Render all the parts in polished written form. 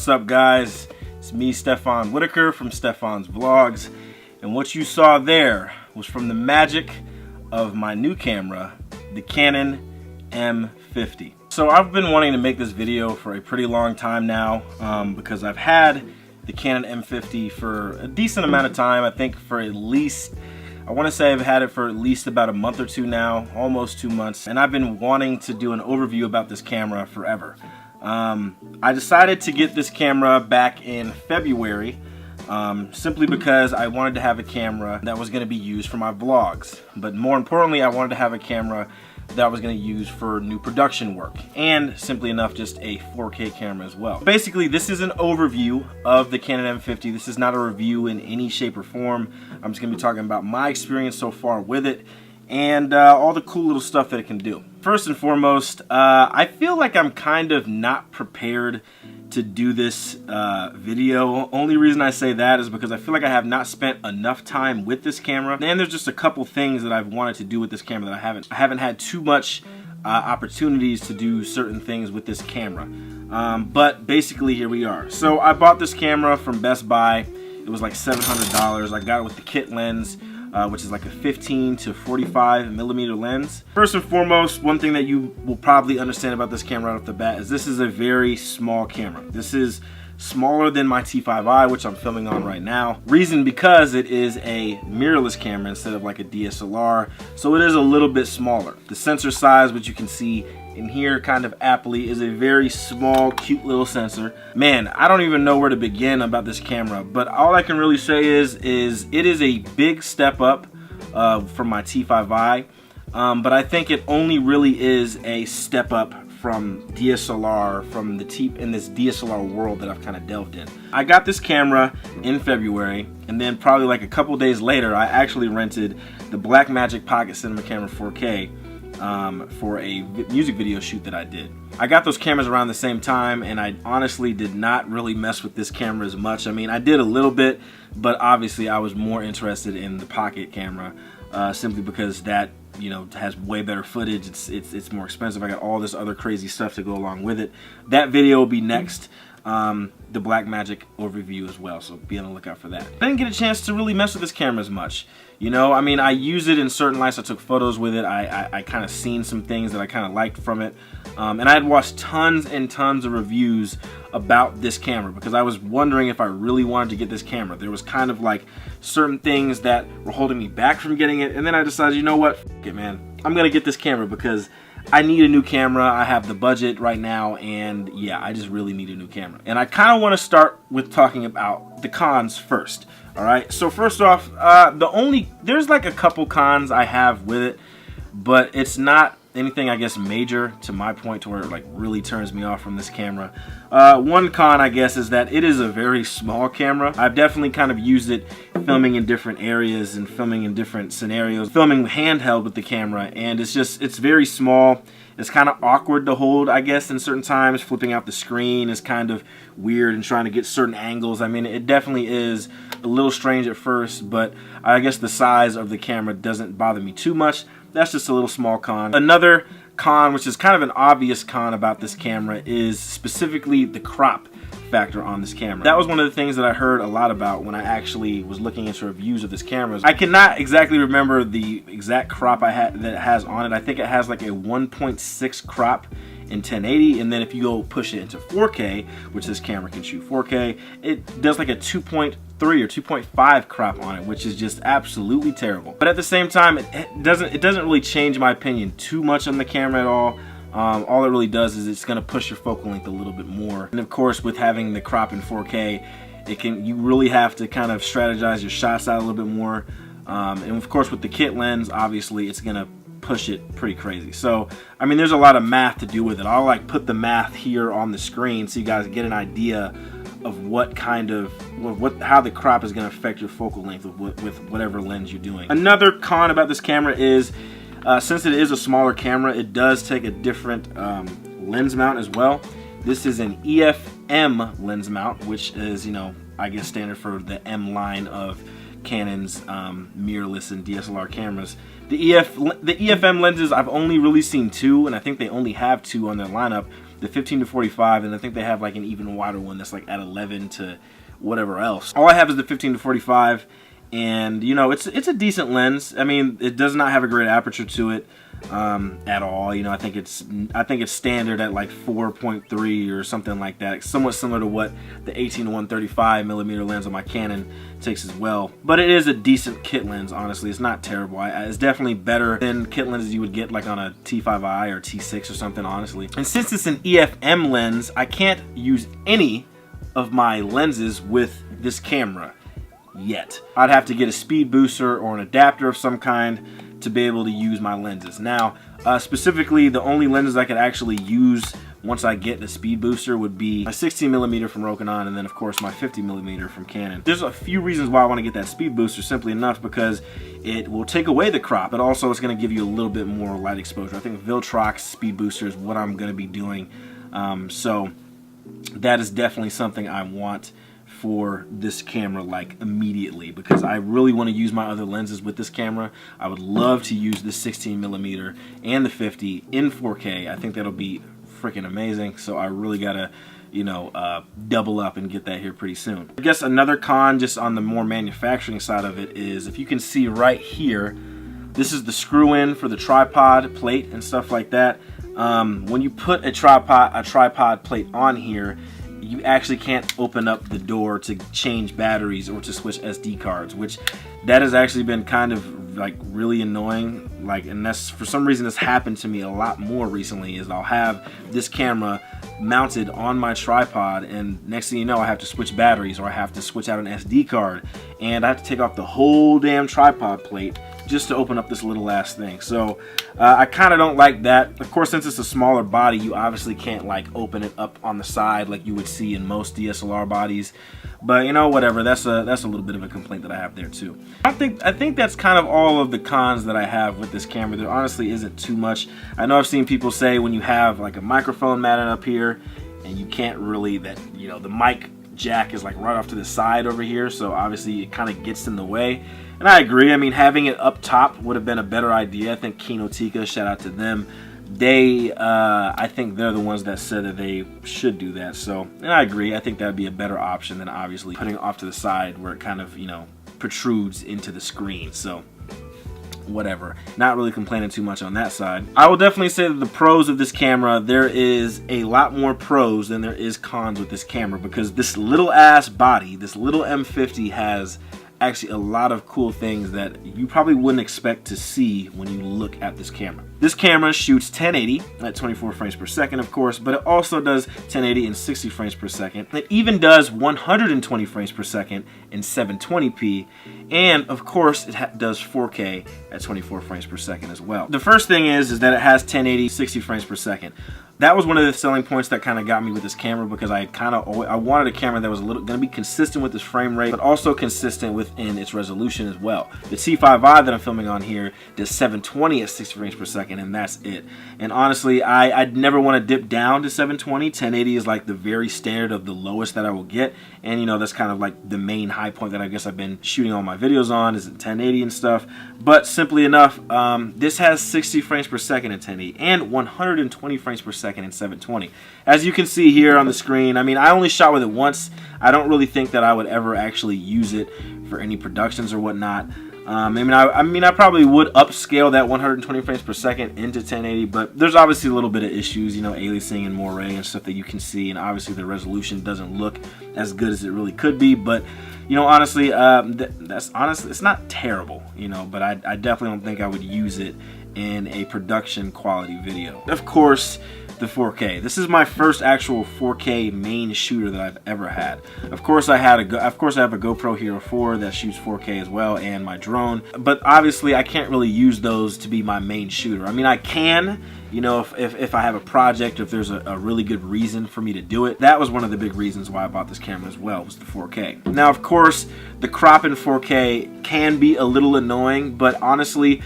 What's up, guys? It's me, Stefon Whitaker from Stefon's Vlogs, and what you saw there was from the magic of my new camera, the Canon M50. So I've been wanting to make this video for a pretty long time now because I've had the Canon M50 for a decent amount of time. I think for at least, I want to say I've had it for at least about a month or two now, almost 2 months, and I've been wanting to do an overview about this camera forever. I decided to get this camera back in February simply because I wanted to have a camera that was going to be used for my vlogs, but more importantly I wanted to have a camera that I was going to use for new production work, and simply enough just a 4K camera as well. Basically, this is an overview of the Canon M50. This is not a review in any shape or form. I'm just going to be talking about my experience so far with it and all the cool little stuff that it can do. First and foremost, I feel like I'm kind of not prepared to do this video. Only reason I say that is because I feel like I have not spent enough time with this camera, and there's just a couple things that I've wanted to do with this camera that I haven't had too much opportunities to do certain things with this camera. But basically, here we are. So I bought this camera from Best Buy. It was like $700. I got it with the kit lens, which is like a 15 to 45 millimeter lens. First and foremost, one thing that you will probably understand about this camera right off the bat is this is a very small camera. This is smaller than my T5i, which I'm filming on right now. Reason because it is a mirrorless camera instead of like a DSLR, so it is a little bit smaller. The sensor size, which you can see in here kind of aptly, is a very small, cute little sensor. Man, I don't even know where to begin about this camera, but all I can really say is it is a big step up from my T5i, but I think it only really is a step up from DSLR, from in this DSLR world that I've kind of delved in. I got this camera in February, and then probably like a couple days later, I actually rented the Blackmagic Pocket Cinema Camera 4K for a music video shoot that I did. I got those cameras around the same time, and I honestly did not really mess with this camera as much. I mean, I did a little bit, but obviously I was more interested in the Pocket camera simply because that, you know, has way better footage. It's more expensive. I got all this other crazy stuff to go along with it. That video will be next. The Blackmagic overview as well, so be on the lookout for that. I didn't get a chance to really mess with this camera as much. You know, I mean, I use it in certain lights. I took photos with it. I kind of seen some things that I kind of liked from it. And I had watched tons and tons of reviews about this camera because I was wondering if I really wanted to get this camera. There was kind of like certain things that were holding me back from getting it, and then I decided, you know what, F it, man, I'm gonna get this camera because I need a new camera. I have the budget right now, and yeah, I just really need a new camera. And I kind of want to start with talking about the cons first. All right, so first off, there's like a couple cons I have with it, but it's not anything, I guess, major to my point to where it like really turns me off from this camera. One con, I guess, is that it is a very small camera. I've definitely kind of used it filming in different areas and filming in different scenarios, filming handheld with the camera, and it's very small. It's kind of awkward to hold, I guess, in certain times. Flipping out the screen is kind of weird and trying to get certain angles. I mean, it definitely is a little strange at first, but I guess the size of the camera doesn't bother me too much. That's just a little small con. Another con, which is kind of an obvious con about this camera, is specifically the crop factor on this camera. That was one of the things that I heard a lot about when I actually was looking into reviews of this camera. I cannot exactly remember the exact crop that it has on it. I think it has like a 1.6 crop in 1080, and then if you go push it into 4K, which this camera can shoot 4K, it does like a 2.3 or 2.5 crop on it, which is just absolutely terrible. But at the same time, it doesn't really change my opinion too much on the camera at all. All it really does is it's going to push your focal length a little bit more. And of course, with having the crop in 4K, you really have to kind of strategize your shots out a little bit more. And of course, with the kit lens, obviously, it's going to push it pretty crazy. So, I mean, there's a lot of math to do with it. I'll like put the math here on the screen so you guys get an idea of what kind of, how the crop is going to affect your focal length with whatever lens you're doing. Another con about this camera is, since it is a smaller camera, it does take a different lens mount as well. This is an EFM lens mount, which is, you know, I guess standard for the M line of Canon's mirrorless and DSLR cameras. The EFM lenses, I've only really seen two, and I think they only have two on their lineup. the 15-45, and I think they have like an even wider one that's like at 11 to whatever else. All I have is the 15-45, and you know, it's a decent lens. I mean, it does not have a great aperture to it at all. You know, I think it's standard at like 4.3 or something like that, somewhat similar to what the 18-135 millimeter lens on my Canon takes as well. But it is a decent kit lens, honestly. It's not terrible. It's definitely better than kit lenses you would get like on a T5i or T6 or something, honestly. And since it's an EFM lens, I can't use any of my lenses with this camera yet. I'd have to get a speed booster or an adapter of some kind to be able to use my lenses. Now, specifically, the only lenses I could actually use once I get the speed booster would be my 16mm from Rokinon, and then of course my 50mm from Canon. There's a few reasons why I want to get that speed booster, simply enough because it will take away the crop, but also it's going to give you a little bit more light exposure. I think Viltrox speed booster is what I'm going to be doing, so that is definitely something I want for this camera, like immediately, because I really want to use my other lenses with this camera. I would love to use the 16mm and the 50 in 4K. I think that'll be freaking amazing, so I really gotta, you know, double up and get that here pretty soon. I guess another con just on the more manufacturing side of it is, if you can see right here, this is the screw in for the tripod plate and stuff like that. When you put a tripod plate on here, you actually can't open up the door to change batteries or to switch SD cards, which that has actually been kind of like really annoying. Like, and that's, for some reason, this happened to me a lot more recently, is I'll have this camera mounted on my tripod, and next thing you know, I have to switch batteries, or I have to switch out an SD card, and I have to take off the whole damn tripod plate just to open up this little ass thing. So I kind of don't like that. Of course, since it's a smaller body, you obviously can't like open it up on the side like you would see in most DSLR bodies. But you know, whatever. That's a little bit of a complaint that I have there too. I think that's kind of all of the cons that I have with this camera. There honestly isn't too much. I know I've seen people say when you have like a microphone mounted up here and you can't really, that, you know, the mic jack is like right off to the side over here, so obviously it kind of gets in the way. And I agree. I mean, having it up top would have been a better idea. I think Kinotika, shout out to them, they I think they're the ones that said that they should do that. So, and I agree. I think that would be a better option than obviously putting it off to the side where it kind of, you know, protrudes into the screen. So whatever, not really complaining too much on that side. I will definitely say that the pros of this camera, there is a lot more pros than there is cons with this camera, because this little ass body, this little M50, has actually a lot of cool things that you probably wouldn't expect to see when you look at this camera. This camera shoots 1080 at 24 frames per second, of course, but it also does 1080 and 60 frames per second. It even does 120 frames per second in 720p, and of course it does 4K at 24 frames per second as well. The first thing is that it has 1080 60 frames per second. That was one of the selling points that kind of got me with this camera, because I wanted a camera that was going to be consistent with its frame rate, but also consistent within its resolution as well. The T5i that I'm filming on here does 720 at 60 frames per second, and that's it. And honestly, I'd never want to dip down to 720. 1080 is like the very standard of the lowest that I will get, and you know, that's kind of like the main high point that I guess I've been shooting all my videos on, is 1080 and stuff. But simply enough, this has 60 frames per second in 1080 and 120 frames per second in 720. As you can see here on the screen, I mean, I only shot with it once. I don't really think that I would ever actually use it for any productions or whatnot. I mean, I probably would upscale that 120 frames per second into 1080, but there's obviously a little bit of issues, you know, aliasing and moire and stuff that you can see, and obviously the resolution doesn't look as good as it really could be. But you know, honestly, it's not terrible, you know, but I definitely don't think I would use it in a production quality video. Of course, the 4K. This is my first actual 4K main shooter that I've ever had. Of course, I have a GoPro Hero 4 that shoots 4K as well, and my drone. But obviously, I can't really use those to be my main shooter. I mean, I can, you know, if I have a project, if there's a really good reason for me to do it. That was one of the big reasons why I bought this camera as well, was the 4K. Now, of course, the crop in 4K can be a little annoying, but honestly,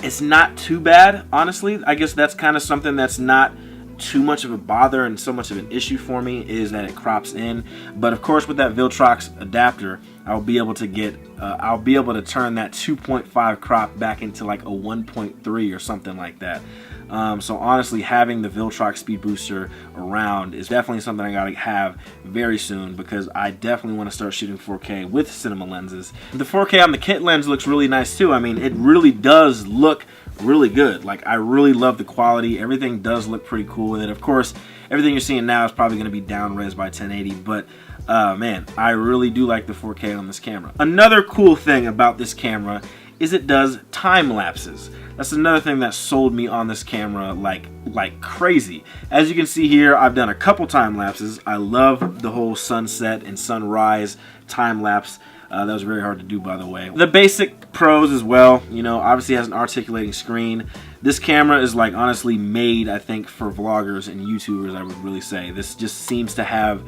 it's not too bad. Honestly, I guess that's kind of something that's not too much of a bother and so much of an issue for me is that it crops in. But of course, with that Viltrox adapter, I'll be able to turn that 2.5 crop back into like a 1.3 or something like that. So honestly, having the Viltrox speed booster around is definitely something I gotta have very soon, because I definitely want to start shooting 4K with cinema lenses. The 4K on the kit lens looks really nice too. I mean, it really does look really good. Like, I really love the quality. Everything does look pretty cool with it. Of course, everything you're seeing now is probably going to be down res by 1080, but man, I really do like the 4K on this camera. Another cool thing about this camera is it does time lapses. That's another thing that sold me on this camera like crazy. As you can see here, I've done a couple time lapses. I love the whole sunset and sunrise time lapse. That was very hard to do, by the way. The basic pros as well, you know, obviously has an articulating screen. This camera is like honestly made, I think, for vloggers and YouTubers, I would really say. This just seems to have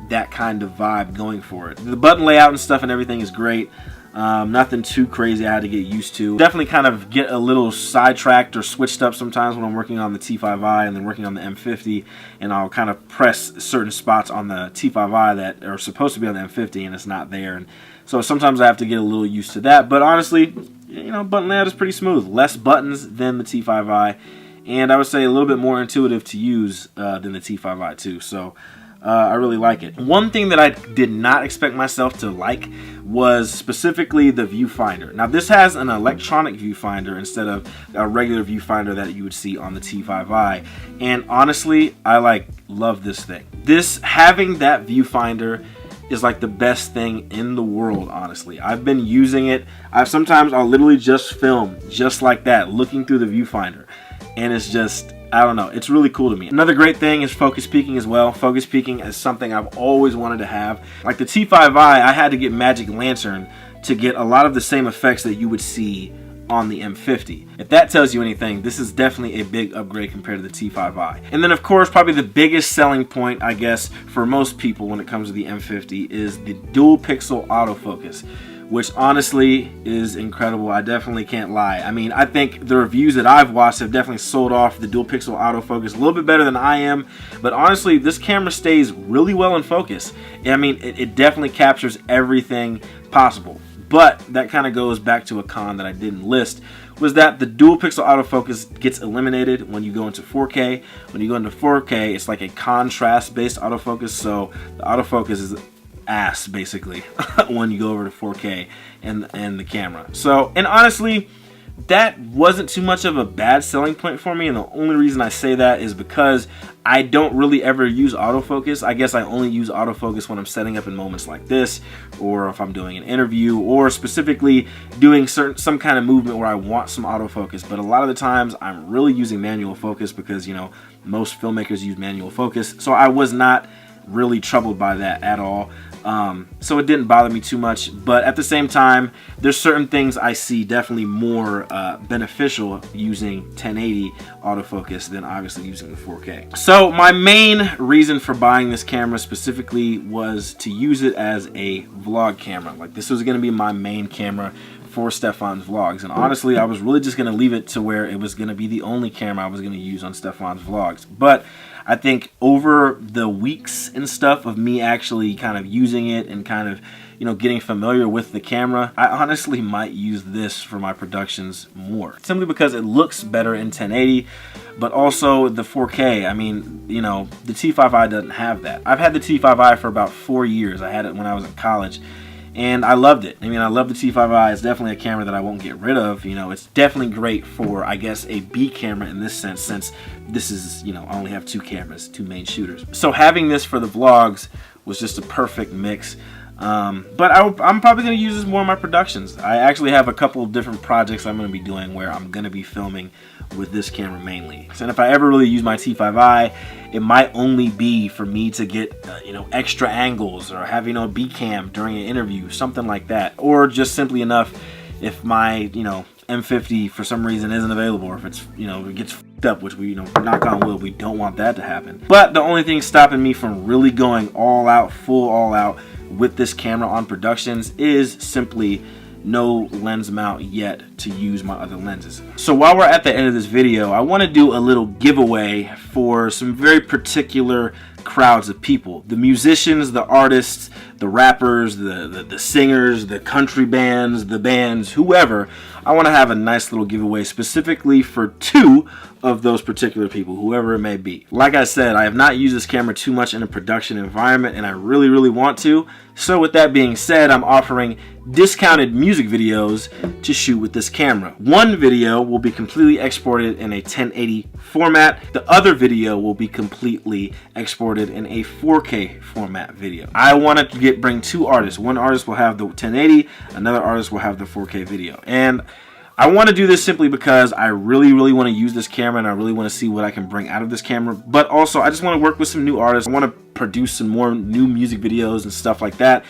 that kind of vibe going for it. The button layout and stuff and everything is great. Nothing too crazy I had to get used to. Definitely kind of get a little sidetracked or switched up sometimes when I'm working on the T5i and then working on the M50, and I'll kind of press certain spots on the T5i that are supposed to be on the M50 and it's not there. And so sometimes I have to get a little used to that, but honestly, you know, button layout is pretty smooth. Less buttons than the T5i, and I would say a little bit more intuitive to use than the T5i too. So I really like it. One thing that I did not expect myself to like was specifically the viewfinder. Now, this has an electronic viewfinder instead of a regular viewfinder that you would see on the T5i, and honestly, I love this thing. Having that viewfinder is like the best thing in the world, honestly. I've been using it. Sometimes I'll literally just film just like that, looking through the viewfinder, and it's just, I don't know, it's really cool to me. Another great thing is focus peaking as well. Focus peaking is something I've always wanted to have. Like the T5i, I had to get Magic Lantern to get a lot of the same effects that you would see on the M50. If that tells you anything, this is definitely a big upgrade compared to the T5i. And then of course, probably the biggest selling point, I guess, for most people when it comes to the M50 is the dual pixel autofocus, which honestly is incredible. I definitely can't lie. I mean, I think the reviews that I've watched have definitely sold off the dual pixel autofocus a little bit better than I am, but honestly, this camera stays really well in focus. I mean, it definitely captures everything possible. But that kind of goes back to a con that I didn't list, was that the dual pixel autofocus gets eliminated when you go into 4K. When you go into 4K, it's like a contrast based autofocus, so the autofocus is ass basically when you go over to 4K and the camera. So, and honestly, that wasn't too much of a bad selling point for me, and the only reason I say that is because I don't really ever use autofocus. I guess I only use autofocus when I'm setting up in moments like this, or if I'm doing an interview, or specifically doing some kind of movement where I want some autofocus. But a lot of the times I'm really using manual focus because, you know, most filmmakers use manual focus. So I was not really troubled by that at all. So it didn't bother me too much, but at the same time, there's certain things I see definitely more beneficial using 1080 autofocus than obviously using the 4K. So my main reason for buying this camera specifically was to use it as a vlog camera. Like, this was going to be my main camera for STEFON's vlogs, and honestly, I was really just going to leave it to where it was going to be the only camera I was going to use on STEFON's vlogs. But I think over the weeks and stuff of me actually kind of using it and kind of, you know, getting familiar with the camera, I honestly might use this for my productions more, simply because it looks better in 1080, but also the 4K. I mean, you know, the T5i doesn't have that. I've had the T5i for about 4 years. I had it when I was in college, and I loved it. I mean, I love the T5i. It's definitely a camera that I won't get rid of. You know, it's definitely great for, I guess, a B camera in this sense, since this is, you know, I only have two cameras, two main shooters. So having this for the vlogs was just a perfect mix. But I'm probably going to use this more in my productions. I actually have a couple of different projects I'm going to be doing where I'm going to be filming with this camera mainly. So if I ever really use my T5i, it might only be for me to get you know, extra angles, or have, you know, B cam during an interview, something like that, or just simply enough if my, you know, M50 for some reason isn't available, or if it's, you know, it gets f***ed up, which we, you know, knock on wood, we don't want that to happen. But the only thing stopping me from really going all out, full all out with this camera on productions is simply no lens mount yet to use my other lenses. So while we're at the end of this video, I want to do a little giveaway for some very particular crowds of people: the musicians, the artists, the rappers, the singers, the country bands, the bands, whoever. I want to have a nice little giveaway specifically for 2 of those particular people, whoever it may be. Like I said, I have not used this camera too much in a production environment, and I really want to. So with that being said, I'm offering discounted music videos to shoot with this camera. One video will be completely exported in a 1080 format. The other video will be completely exported in a 4K format video. I wanted to bring 2 artists. One artist will have the 1080, another artist will have the 4K video. And I want to do this simply because I really want to use this camera, and I really want to see what I can bring out of this camera. But also, I just want to work with some new artists. I want to produce some more new music videos and stuff like that,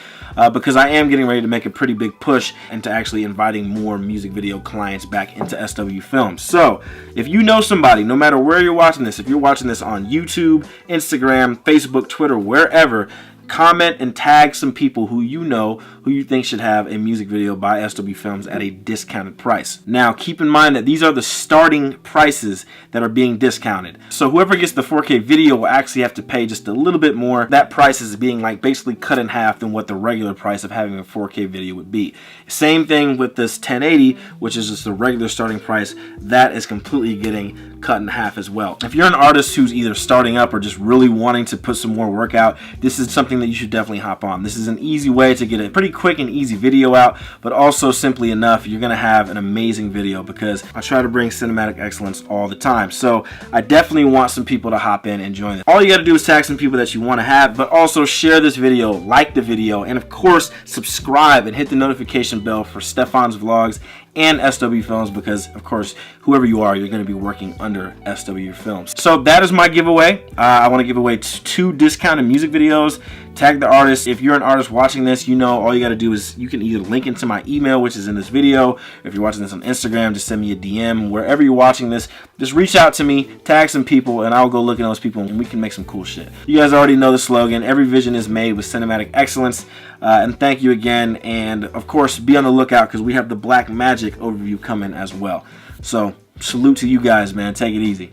because I am getting ready to make a pretty big push into actually inviting more music video clients back into SW Films. So if you know somebody, no matter where you're watching this, if you're watching this on YouTube, Instagram, Facebook, Twitter, wherever, comment and tag some people who you know, who you think should have a music video by SW Films at a discounted price. Now, keep in mind that these are the starting prices that are being discounted. So whoever gets the 4K video will actually have to pay just a little bit more. That price is being like basically cut in half than what the regular price of having a 4K video would be. Same thing with this 1080, which is just the regular starting price. That is completely getting cut in half as well. If you're an artist who's either starting up or just really wanting to put some more work out, this is something that you should definitely hop on. This is an easy way to get a pretty quick and easy video out, but also simply enough, you're gonna have an amazing video, because I try to bring cinematic excellence all the time. So I definitely want some people to hop in and join it. All you gotta do is tag some people that you want to have, but also share this video, like the video, and of course subscribe and hit the notification bell for Stefon's Vlogs and SW Films, because of course whoever you are, you're going to be working under SW Films. So that is my giveaway. I want to give away 2 discounted music videos. Tag the artist. If you're an artist watching this, you know all you got to do is you can either link into my email, which is in this video. If you're watching this on Instagram, just send me a DM. Wherever you're watching this, just reach out to me, tag some people, and I'll go look at those people and we can make some cool shit. You guys already know the slogan: every vision is made with cinematic excellence. And thank you again, and of course be on the lookout, because we have the Black Magic overview coming as well. So salute to you guys, man. Take it easy.